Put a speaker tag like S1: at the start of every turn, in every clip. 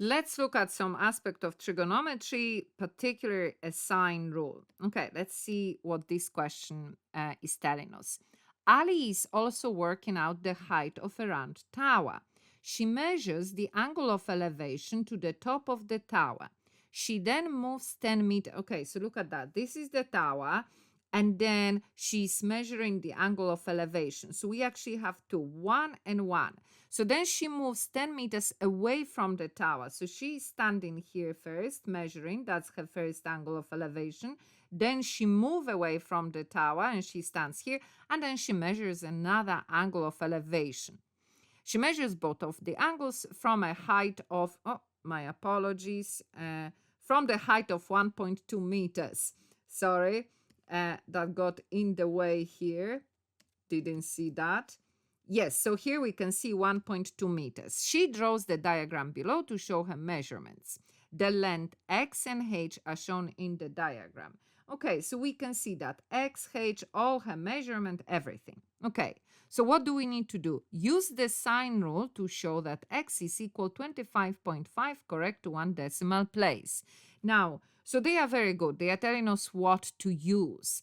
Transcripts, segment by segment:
S1: Let's look at some aspect of trigonometry, particularly a sine rule. Okay, let's see what this question is telling us. Ali is also working out the height of a round tower. She measures the angle of elevation to the top of the tower. She then moves 10 meters. Okay, so look at that. This is the tower, and then she's measuring the angle of elevation. So we actually have two, 1 and 1. So then she moves 10 meters away from the tower. So she's standing here first, measuring. That's her first angle of elevation. Then she moves away from the tower and she stands here. And then she measures another angle of elevation. She measures both of the angles from a height of, oh, my apologies, from the height of 1.2 meters. Sorry, that got in the way here. Didn't see that. Yes, so here we can see 1.2 meters. She draws the diagram below to show her measurements. The length x and h are shown in the diagram. Okay, so we can see that x, h, all her measurement, everything. Okay, so what do we need to do? Use the sine rule to show that x is equal 25.5 correct to 1 decimal place. Now, so they are very good. They are telling us what to use.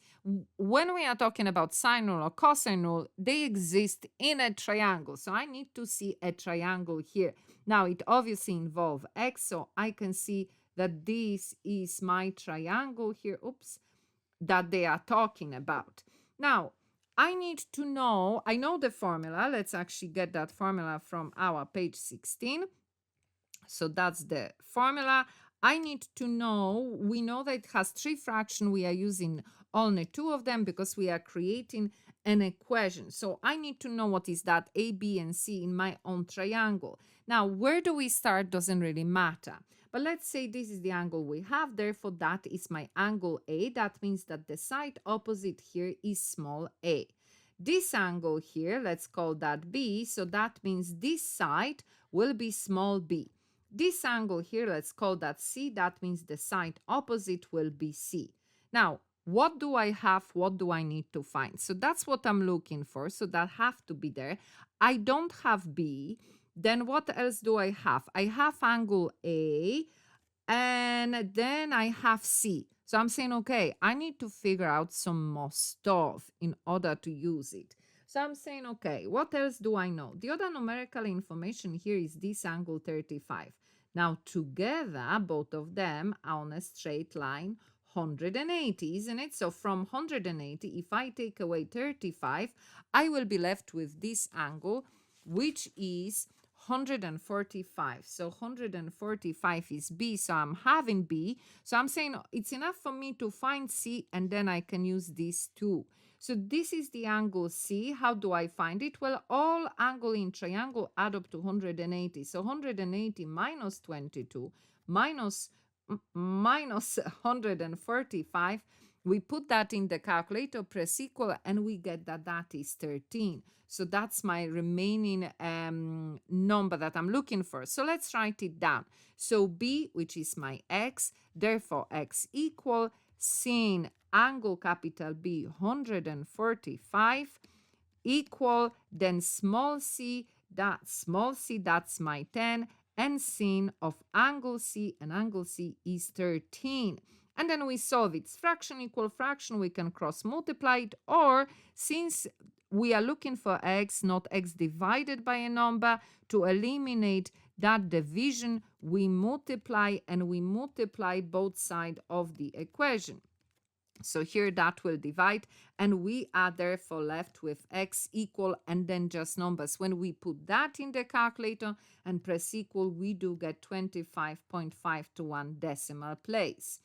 S1: When we are talking about sine rule or cosine rule, they exist in a triangle. So I need to see a triangle here. Now, it obviously involves x, so I can see that this is my triangle here, oops, that they are talking about. Now, I need to know, I know the formula. Let's actually get that formula from our page 16. So that's the formula. I need to know, we know that it has 3 fractions. We are using only 2 of them because we are creating an equation. So I need to know what is that A, B, and C in my own triangle. Now, where do we start doesn't really matter. But let's say this is the angle we have. Therefore, that is my angle A. That means that the side opposite here is small a. This angle here, let's call that B. So that means this side will be small b. This angle here, let's call that C. That means the side opposite will be C. Now, what do I have? What do I need to find? So that's what I'm looking for. So that have to be there. I don't have B. Then what else do I have? I have angle A, and then I have C. So I'm saying, okay, I need to figure out some more stuff in order to use it. So I'm saying, okay, what else do I know? The other numerical information here is this angle 35. Now, together, both of them are on a straight line, 180, isn't it? So from 180, if I take away 35, I will be left with this angle, which is 145. So 145 is B, so I'm having B. So I'm saying it's enough for me to find C, and then I can use these two. So this is the angle C. How do I find it? Well, all angle in triangle add up to 180. So 180 minus 22 minus 145. We put that in the calculator, press equal, and we get that that is 13. So that's my remaining number that I'm looking for. So let's write it down. So B, which is my x, therefore x equal sin angle capital B 145 equal, then small c, that's my 10, and sin of angle C, and angle C is 13. And then we solve it. Fraction equal fraction, we can cross multiply it, or since we are looking for x, not x divided by a number, to eliminate that division, we multiply, and we multiply both sides of the equation. So here that will divide, and we are therefore left with x equal, and then just numbers. When we put that in the calculator and press equal, we do get 25.5 to 1 decimal place.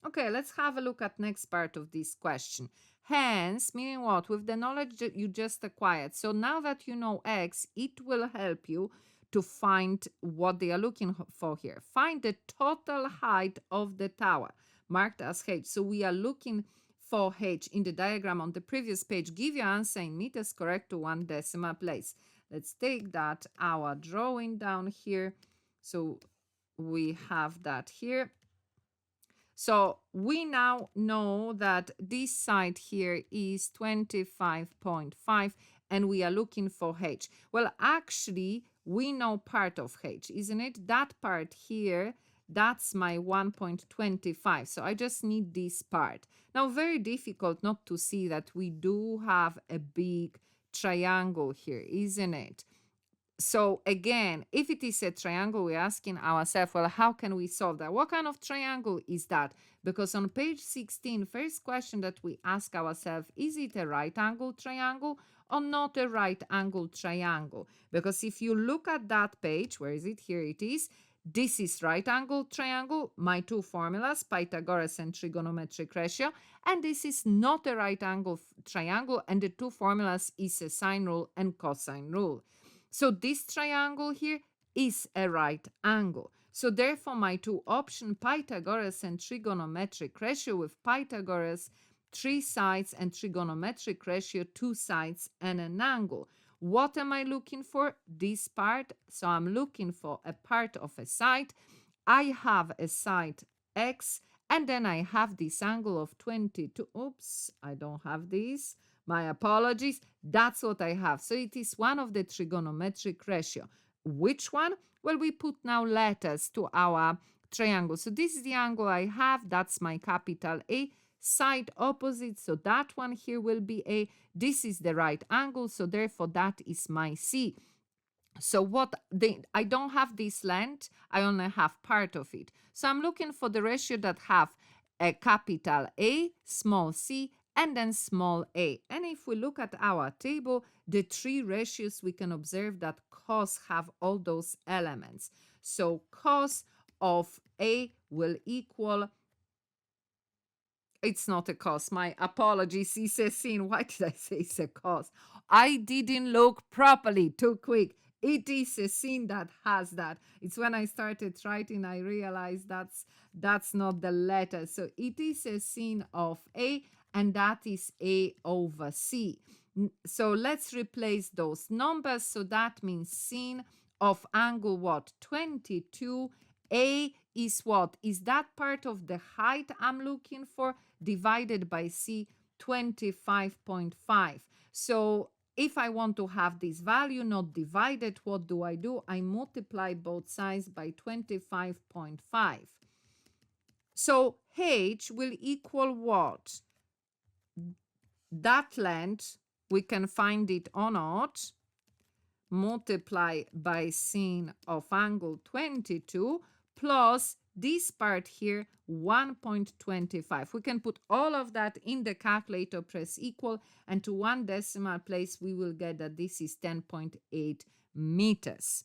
S1: Okay, let's have a look at next part of this question. Hence, meaning what? With the knowledge that you just acquired. So now that you know x, it will help you to find what they are looking for here. Find the total height of the tower, marked as h. So we are looking for h in the diagram on the previous page. Give your answer in meters correct to 1 decimal place. Let's take that, our drawing down here. So we have that here. So we now know that this side here is 25.5, and we are looking for h. Well, actually, we know part of h, isn't it? That part here, that's my 1.25. So I just need this part. Now, very difficult not to see that we do have a big triangle here, isn't it? So again, if it is a triangle, we're asking ourselves, well, how can we solve that? What kind of triangle is that? Because on page 16, first question that we ask ourselves, is it a right angle triangle or not a right angle triangle? Because if you look at that page, where is it? Here it is. This is right angle triangle, my two formulas, Pythagoras and trigonometric ratio. And this is not a right angle triangle, and the two formulas is a sine rule and cosine rule. So this triangle here is a right angle. So therefore, my two options, Pythagoras and trigonometric ratio, with Pythagoras 3 sides and trigonometric ratio 2 sides and an angle. What am I looking for? This part. So I'm looking for a part of a side. I have a side x, and then I have this angle of 22. Oops, I don't have this. My apologies. That's what I have. So it is one of the trigonometric ratio. Which one? Well, we put now letters to our triangle. So this is the angle I have. That's my capital A. Side opposite. So that one here will be A. This is the right angle. So therefore, that is my C. So I don't have this length. I only have part of it. So I'm looking for the ratio that have a capital A, small c, and then small a. And if we look at our table, the three ratios, we can observe that cos have all those elements. So cos of A will equal, it's not a cos, my apologies, it's a sin. Why did I say it's a cos? I didn't look properly, too quick. It is a sin that has that. It's when I started writing, I realized that's not the letter. So it is a sin of A, and that is A over C. So let's replace those numbers. So that means sin of angle what? 22. A is what? Is that part of the height I'm looking for? Divided by C, 25.5. So if I want to have this value not divided, what do? I multiply both sides by 25.5. So H will equal what? That length, we can find it or not, multiply by sin of angle 22 plus this part here, 1.25. We can put all of that in the calculator, press equal, and to one decimal place, we will get that this is 10.8 meters.